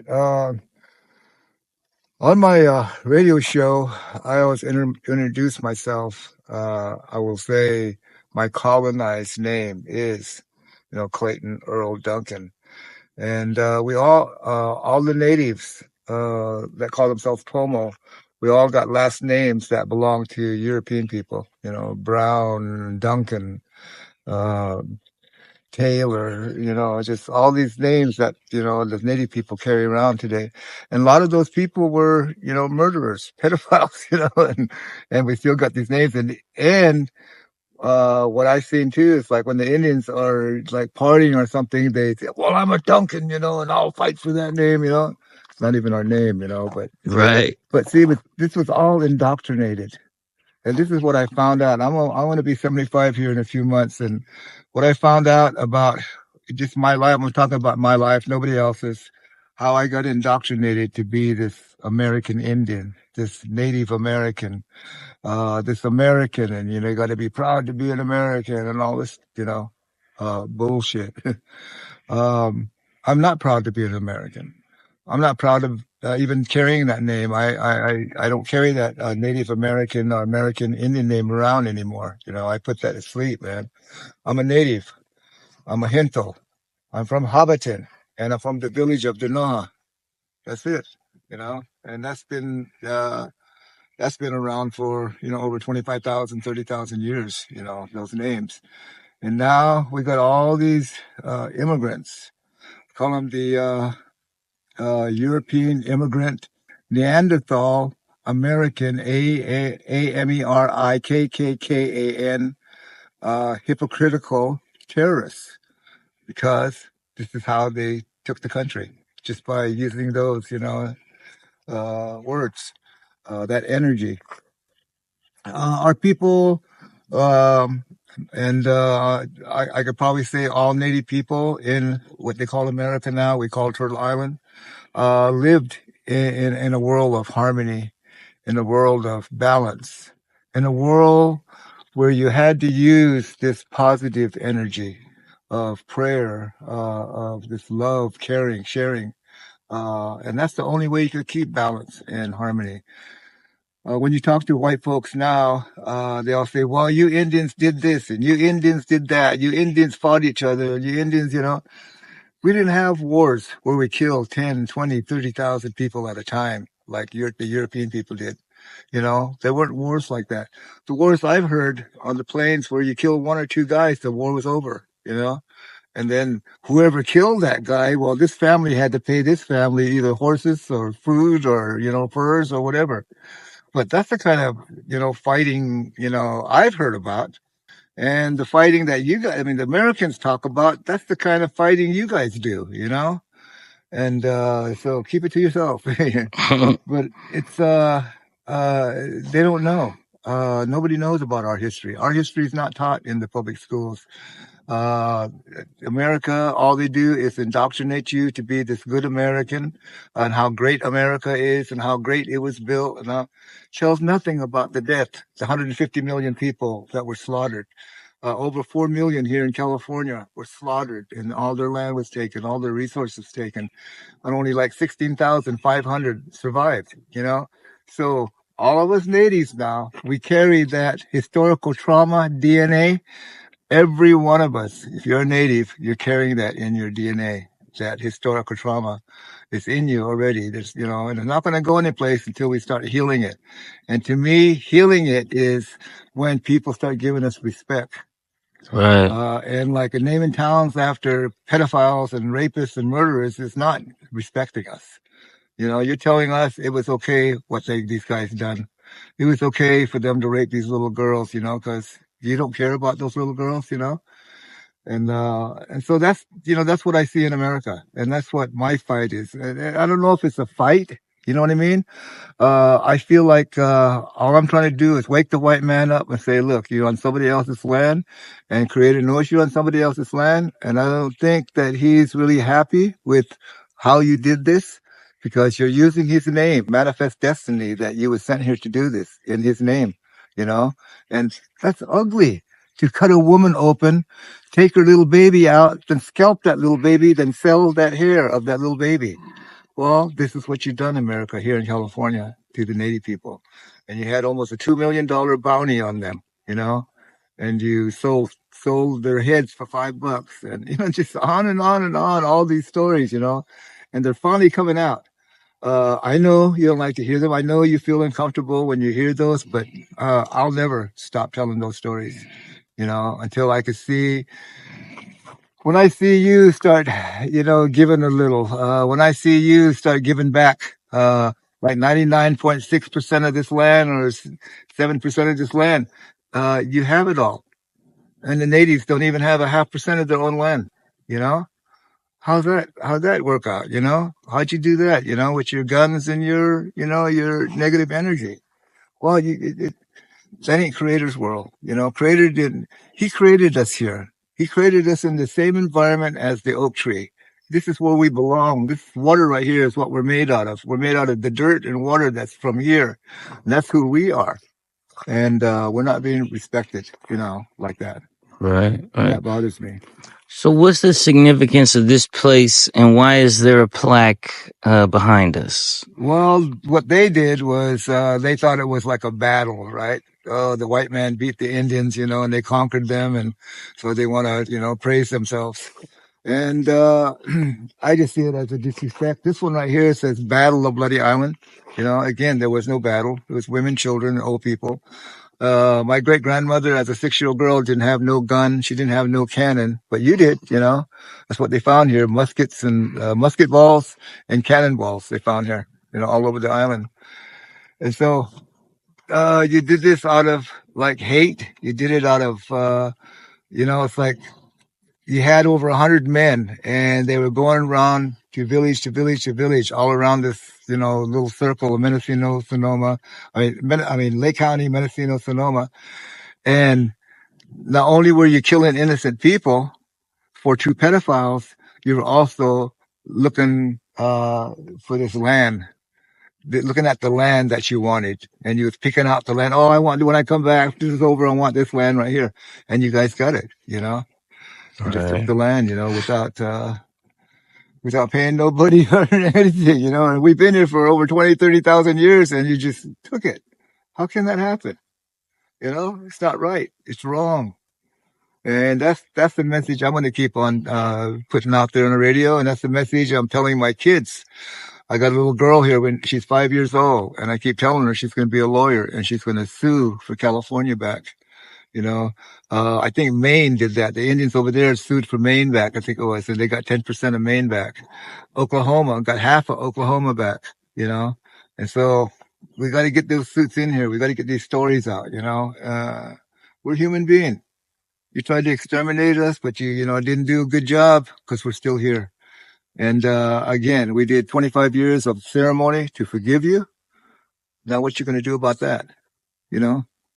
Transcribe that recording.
On my radio show, I always introduce myself. I will say my colonized name is, Clayton Earl Duncan. And we all the natives that call themselves Pomo, we all got last names that belong to European people, Brown, Duncan, uh, Taylor, just all these names that, the native people carry around today. And a lot of those people were, murderers, pedophiles, and we still got these names. And what I've seen too is like when the Indians are like partying or something, they say, well, I'm a Duncan, and I'll fight for that name, It's not even our name, Right. but see, this was all indoctrinated. And this is what I found out. I want to be 75 here in a few months. And what I found out about just my life, I'm talking about my life, nobody else's, how I got indoctrinated to be this American Indian, this Native American, this American. And, you got to be proud to be an American and all this, bullshit. I'm not proud to be an American. I'm not proud of even carrying that name. I don't carry that Native American or American Indian name around anymore. I put that to sleep, man. I'm a native. I'm a Hinto. I'm from Hobbiton, and I'm from the village of Denoha. That's it, and that's been around for, over 25,000, 30,000 years, those names. And now we got all these immigrants. Call them the European immigrant, Neanderthal American, Amerikkan, hypocritical terrorists, because this is how they took the country, just by using those, words, that energy. Our people, um, and I could probably say all Native people in what they call America now, we call Turtle Island, lived in a world of harmony, in a world of balance, in a world where you had to use this positive energy of prayer, of this love, caring, sharing. And that's the only way you could keep balance and harmony. When you talk to white folks now, they all say, well, you Indians did this and you Indians did that. You Indians fought each other. And you Indians, we didn't have wars where we killed 10, 20, 30,000 people at a time, like the European people did. There weren't wars like that. The wars I've heard on the plains where you kill one or two guys, the war was over, and then whoever killed that guy, well, this family had to pay this family either horses or food or, furs or whatever. But that's the kind of, fighting, I've heard about. And the fighting that you guys, I mean, the Americans talk about, that's the kind of fighting you guys do, And so keep it to yourself. But it's they don't know. Nobody knows about our history. Our history is not taught in the public schools. Uh, America, all they do is indoctrinate you to be this good American and how great America is and how great it was built, and tells nothing about the death, the 150 million people that were slaughtered. Over 4 million here in California were slaughtered, and all their land was taken, all their resources taken, and only like 16,500 survived, So all of us natives now, we carry that historical trauma DNA. Every one of us, if you're a native, you're carrying that in your DNA. That historical trauma is in you already. There's, and it's not going to go anyplace until we start healing it. And to me, healing it is when people start giving us respect. Right. And like naming towns after pedophiles and rapists and murderers is not respecting us. You're telling us it was okay what these guys done. It was okay for them to rape these little girls, because you don't care about those little girls, And so that's what I see in America. And that's what my fight is. And I don't know if it's a fight. You know what I mean? I feel like, all I'm trying to do is wake the white man up and say, look, you're on somebody else's land, and create a notion on somebody else's land. And I don't think that he's really happy with how you did this, because you're using his name, manifest destiny, that you were sent here to do this in his name, and that's ugly. To cut a woman open, take her little baby out, then scalp that little baby, then sell that hair of that little baby. Well, this is what you've done, America, here in California to the Native people. And you had almost a $2 million bounty on them, you know, and you sold their heads for $5 and, just on and on and on, all these stories, and they're finally coming out. I know you don't like to hear them. I know you feel uncomfortable when you hear those, but I'll never stop telling those stories, until I can see. When I see you start, giving a little, when I see you start giving back, like 99.6% of this land or 7% of this land, you have it all. And the natives don't even have a 0.5% of their own land, you know? How'd that work out? How'd you do that? With your guns and your negative energy. Well, that ain't Creator's world. Creator didn't. He created us here. He created us in the same environment as the oak tree. This is where we belong. This water right here is what we're made out of. We're made out of the dirt and water that's from here. And that's who we are. And we're not being respected, like that. Right. And Right. that bothers me. So, what's the significance of this place, and why is there a plaque behind us? Well, what they did was they thought it was like a battle, right? Oh, the white man beat the Indians, and they conquered them, and so they want to, praise themselves. And I just see it as a disrespect. This one right here says Battle of Bloody Island. Again, there was no battle. It was women, children, old people. My great grandmother, as a 6-year-old girl, didn't have no gun. She didn't have no cannon, but you did, That's what they found here: muskets and musket balls and cannonballs. They found here, all over the island. And so, you did this out of like hate. You did it out of, it's like you had over 100 men, and they were going around to village to village to village, all around this, little circle of Mendocino, Sonoma. Lake County, Mendocino, Sonoma. And not only were you killing innocent people for true pedophiles, you were also looking for this land, looking at the land that you wanted, and you was picking out the land. Oh, I want, when I come back, this is over, I want this land right here, and you guys got it, and just took Right. the land, without paying nobody or anything, And we've been here for over 20, 30,000 years, and you just took it. How can that happen? It's not right. It's wrong. And that's the message I'm going to keep on putting out there on the radio, and that's the message I'm telling my kids. I got a little girl here when she's 5 years old, and I keep telling her she's going to be a lawyer and she's going to sue for California back. I think Maine did that. The Indians over there sued for Maine back, I think it was, and they got 10% of Maine back. Oklahoma got half of Oklahoma back, and so we got to get those suits in here. We got to get these stories out, we're human beings. You tried to exterminate us, but you didn't do a good job because we're still here. And again, we did 25 years of ceremony to forgive you. Now, what you going to do about that?